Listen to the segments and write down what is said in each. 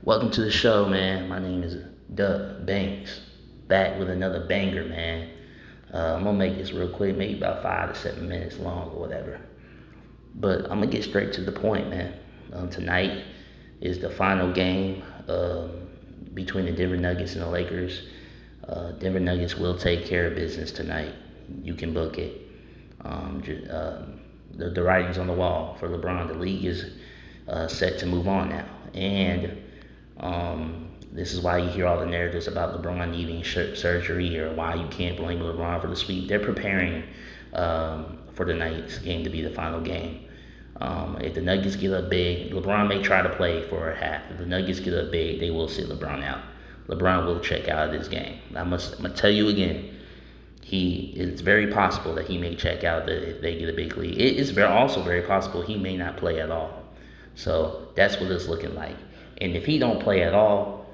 Welcome to the show, man. My name is Doug Banks. Back with another banger, man. I'm gonna make this real quick, maybe about 5 to 7 minutes long or whatever. But I'm gonna get straight to the point, man. Tonight is the final game between the Denver Nuggets and the Lakers. Denver Nuggets will take care of business tonight. You can book it. The writing's on the wall for LeBron. The league is set to move on now, and this is why you hear all the narratives about LeBron needing surgery or why you can't blame LeBron for the sweep. They're preparing for the night's game to be the final game. If the Nuggets get up big, LeBron may try to play for a half. If the Nuggets get up big, they will sit LeBron out. LeBron will check out of this game. I'm gonna tell you again. It's very possible that he may check out if they get a big lead. It is also very possible he may not play at all. So that's what it's looking like. And if he don't play at all,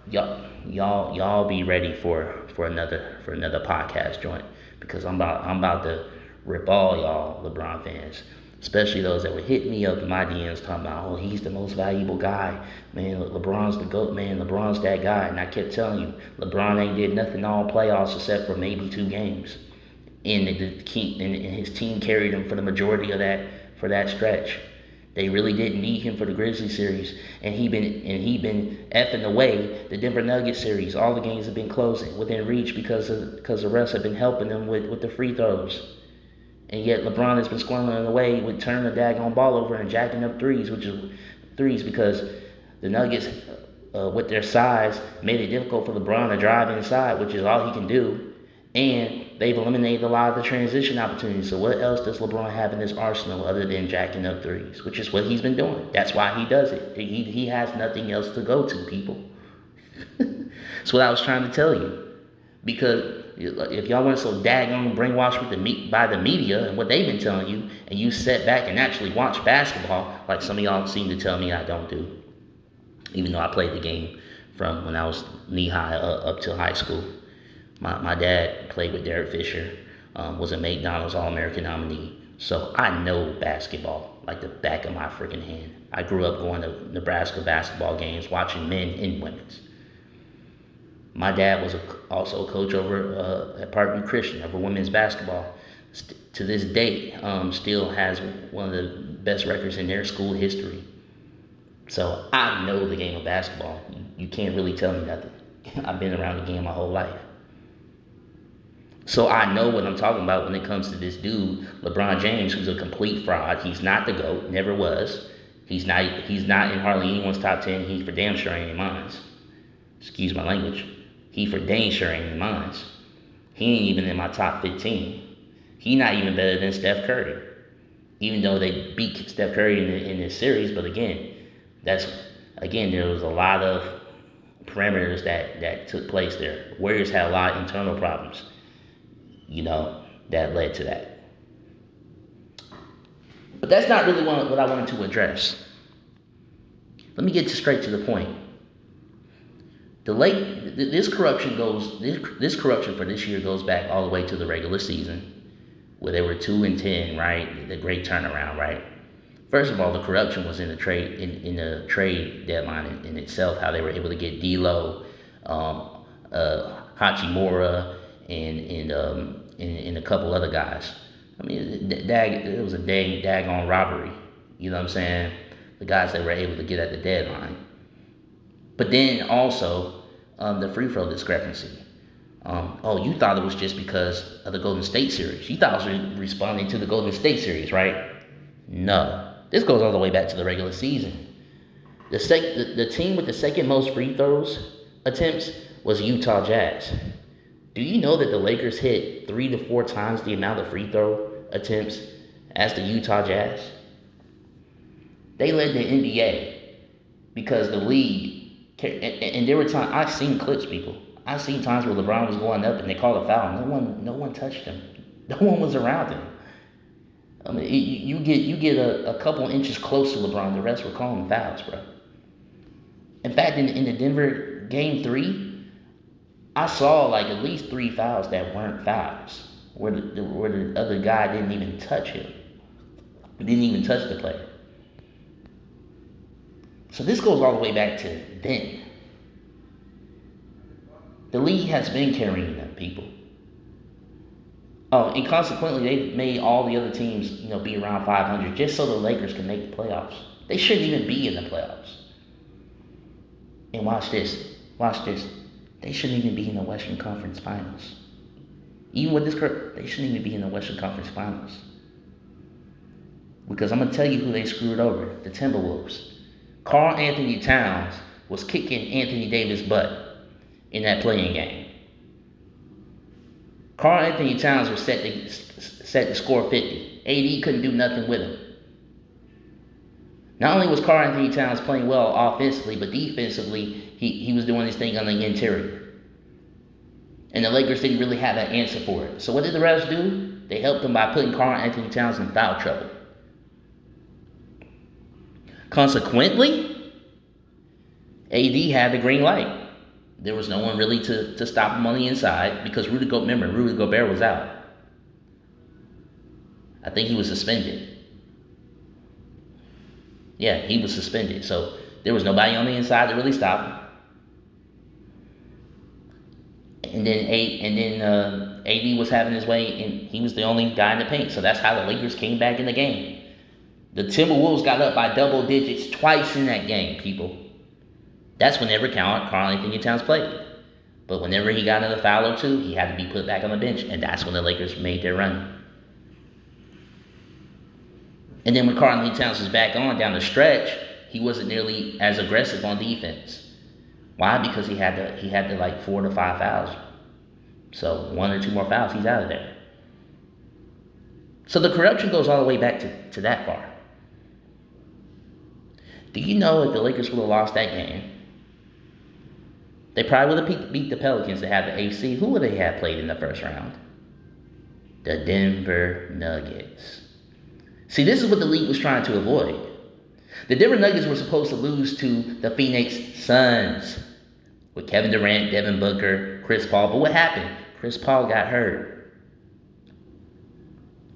y'all be ready for another podcast joint because I'm about to rip all y'all LeBron fans, especially those that would hit me up in my DMs talking about, oh, he's the most valuable guy, man. LeBron's the GOAT, man. LeBron's that guy, and I kept telling you, LeBron ain't did nothing all playoffs except for maybe 2 games, and his team carried him for the majority of that stretch. They really didn't need him for the Grizzlies series, and he been effing away the Denver Nuggets series. All the games have been closing within reach because the refs have been helping them with the free throws. And yet LeBron has been squirreling away with turning the daggone ball over and jacking up threes because the Nuggets, with their size, made it difficult for LeBron to drive inside, which is all he can do. And they've eliminated a lot of the transition opportunities. So what else does LeBron have in his arsenal other than jacking up threes, which is what he's been doing. That's why he does it. He has nothing else to go to, people. That's what I was trying to tell you. Because if y'all weren't so daggone brainwashed by the media and what they've been telling you, and you sit back and actually watch basketball, like some of y'all seem to tell me I don't do, even though I played the game from when I was knee high up till high school. My dad played with Derek Fisher, was a McDonald's All-American nominee, so I know basketball like the back of my freaking hand. I grew up going to Nebraska basketball games, watching men and women's. My dad was also a coach over at Parkview Christian over women's basketball. To this date, still has one of the best records in their school history. So I know the game of basketball. You can't really tell me nothing. I've been around the game my whole life. So I know what I'm talking about when it comes to this dude, LeBron James, who's a complete fraud. He's not the GOAT, never was. He's not in hardly anyone's top 10. He for damn sure ain't in mine. Excuse my language. He for dang sure ain't in mine. He ain't even in my top 15. He not even better than Steph Curry. Even though they beat Steph Curry in this series, but there was a lot of parameters that took place there. Warriors had a lot of internal problems, that led to that. But that's not really what I wanted to address. Let me get straight to the point. This corruption for this year goes back all the way to the regular season, where they were 2-10, right? The great turnaround, right? First of all, the corruption was in the trade deadline in itself. How they were able to get D'Lo, Hachimura, and a couple other guys. I mean, it was a daggone robbery. You know what I'm saying? The guys that were able to get at the deadline. But then also the free throw discrepancy. You thought it was just because of the Golden State series. You thought it was responding to the Golden State series, right? No. This goes all the way back to the regular season. The team with the second most free throws attempts was Utah Jazz. Do you know that the Lakers hit 3 to 4 times the amount of free throw attempts as the Utah Jazz? They led the NBA because the league, and there were times I've seen clips, people. I've seen times where LeBron was going up and they called a foul. No one touched him. No one was around him. I mean, you get a couple inches close to LeBron, the rest were calling fouls, bro. In fact, in the Denver game 3, I saw like at least 3 fouls that weren't fouls, where the other guy didn't even touch him, didn't even touch the player. So this goes all the way back to then. The league has been carrying them, people. And consequently, they made all the other teams, be around 500 just so the Lakers can make the playoffs. They shouldn't even be in the playoffs. And watch this. Watch this. They shouldn't even be in the Western Conference Finals. Even with this curve, they shouldn't even be in the Western Conference Finals. Because I'm going to tell you who they screwed over. The Timberwolves. Karl Anthony Towns was kicking Anthony Davis' butt in that playing game. Karl Anthony Towns was set to score 50. AD couldn't do nothing with him. Not only was Karl Anthony Towns playing well offensively, but defensively, he was doing his thing on the interior. And the Lakers didn't really have an answer for it. So what did the refs do? They helped him by putting Karl Anthony Towns in foul trouble. Consequently, AD had the green light. There was no one really to stop him on the inside because Rudy Gobert was out. I think he was suspended. Yeah, he was suspended. So there was nobody on the inside to really stop him. And then AD was having his way, and he was the only guy in the paint. So that's how the Lakers came back in the game. The Timberwolves got up by double digits twice in that game, people. That's whenever Karl Anthony Towns played. But whenever he got another foul or two, he had to be put back on the bench, and that's when the Lakers made their run. And then when Karl Anthony Towns was back on down the stretch, he wasn't nearly as aggressive on defense. Why? Because he had to like 4 to 5 fouls. So 1 or 2 more fouls, he's out of there. So the corruption goes all the way back to that far. Do you know if the Lakers would have lost that game, they probably would have beat the Pelicans that had the AC. Who would they have played in the first round? The Denver Nuggets. See, this is what the league was trying to avoid. The Denver Nuggets were supposed to lose to the Phoenix Suns with Kevin Durant, Devin Booker, Chris Paul. But what happened? Chris Paul got hurt.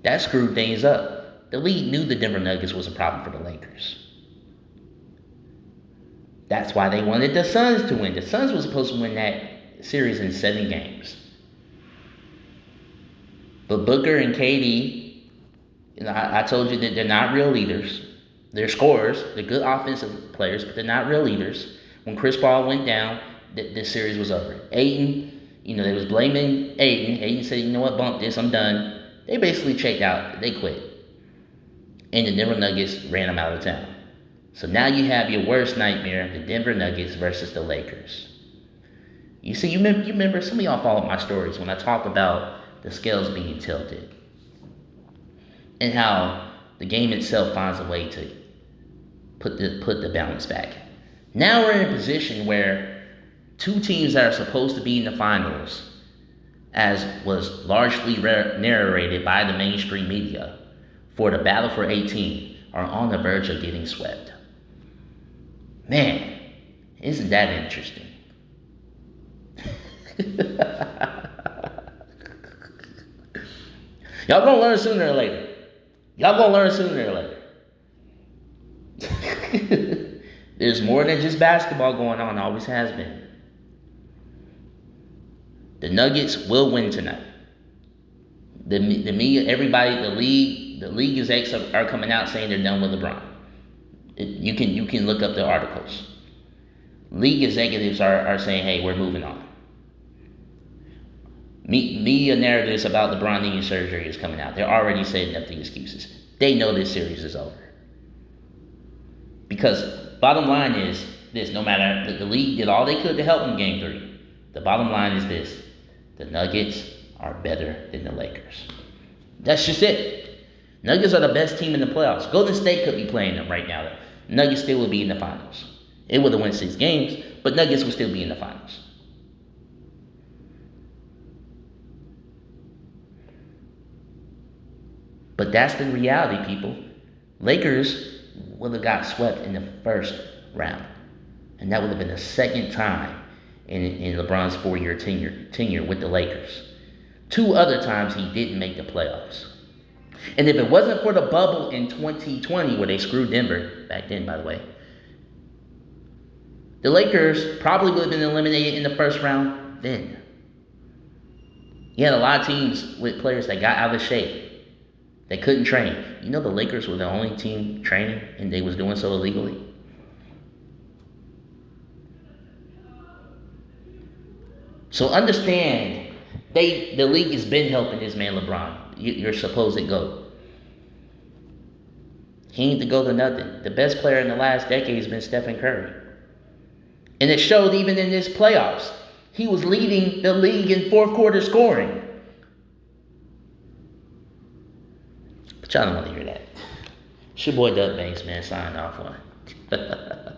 That screwed things up. The league knew the Denver Nuggets was a problem for the Lakers. That's why they wanted the Suns to win. The Suns were supposed to win that series in 7 games. But Booker and KD, I told you that they're not real leaders. They're scorers. They're good offensive players, but they're not real leaders. When Chris Paul went down, this series was over. Ayton, they was blaming Ayton. Ayton said, you know what, bump this, I'm done. They basically checked out. They quit. And the Denver Nuggets ran them out of town. So now you have your worst nightmare, the Denver Nuggets versus the Lakers. You see, you remember, some of y'all follow my stories when I talk about the scales being tilted. And how the game itself finds a way to put the balance back. Now we're in a position where 2 teams that are supposed to be in the finals, as was largely narrated by the mainstream media, for the battle for 18, are on the verge of getting swept. Man, isn't that interesting? Y'all gonna learn sooner or later. There's more than just basketball going on, always has been. The Nuggets will win tonight. The media, everybody, the league execs are coming out saying they're done with LeBron. You can look up the articles. League executives are saying, hey, we're moving on. Media narratives about LeBron needing surgery is coming out. They're already setting up the excuses. They know this series is over. Because bottom line is this, no matter, the league did all they could to help in Game 3. The bottom line is this, the Nuggets are better than the Lakers. That's just it. Nuggets are the best team in the playoffs. Golden State could be playing them right now. Nuggets still would be in the finals. It would have won 6 games, but Nuggets would still be in the finals. But that's the reality, people. Lakers would have got swept in the first round. And that would have been the second time in LeBron's 4-year tenure with the Lakers. 2 other times he didn't make the playoffs. And if it wasn't for the bubble in 2020, where they screwed Denver, back then, by the way, The Lakers probably would have been eliminated in the first round then. You had a lot of teams with players that got out of shape. They couldn't train. You know the Lakers were the only team training and they was doing so illegally. So understand, the league has been helping this man LeBron. You're supposed to go. He ain't to go to nothing. The best player in the last decade has been Stephen Curry. And it showed even in this playoffs. He was leading the league in fourth quarter scoring. But y'all don't want to hear that. It's your boy Doug Banks, man, signing off on it.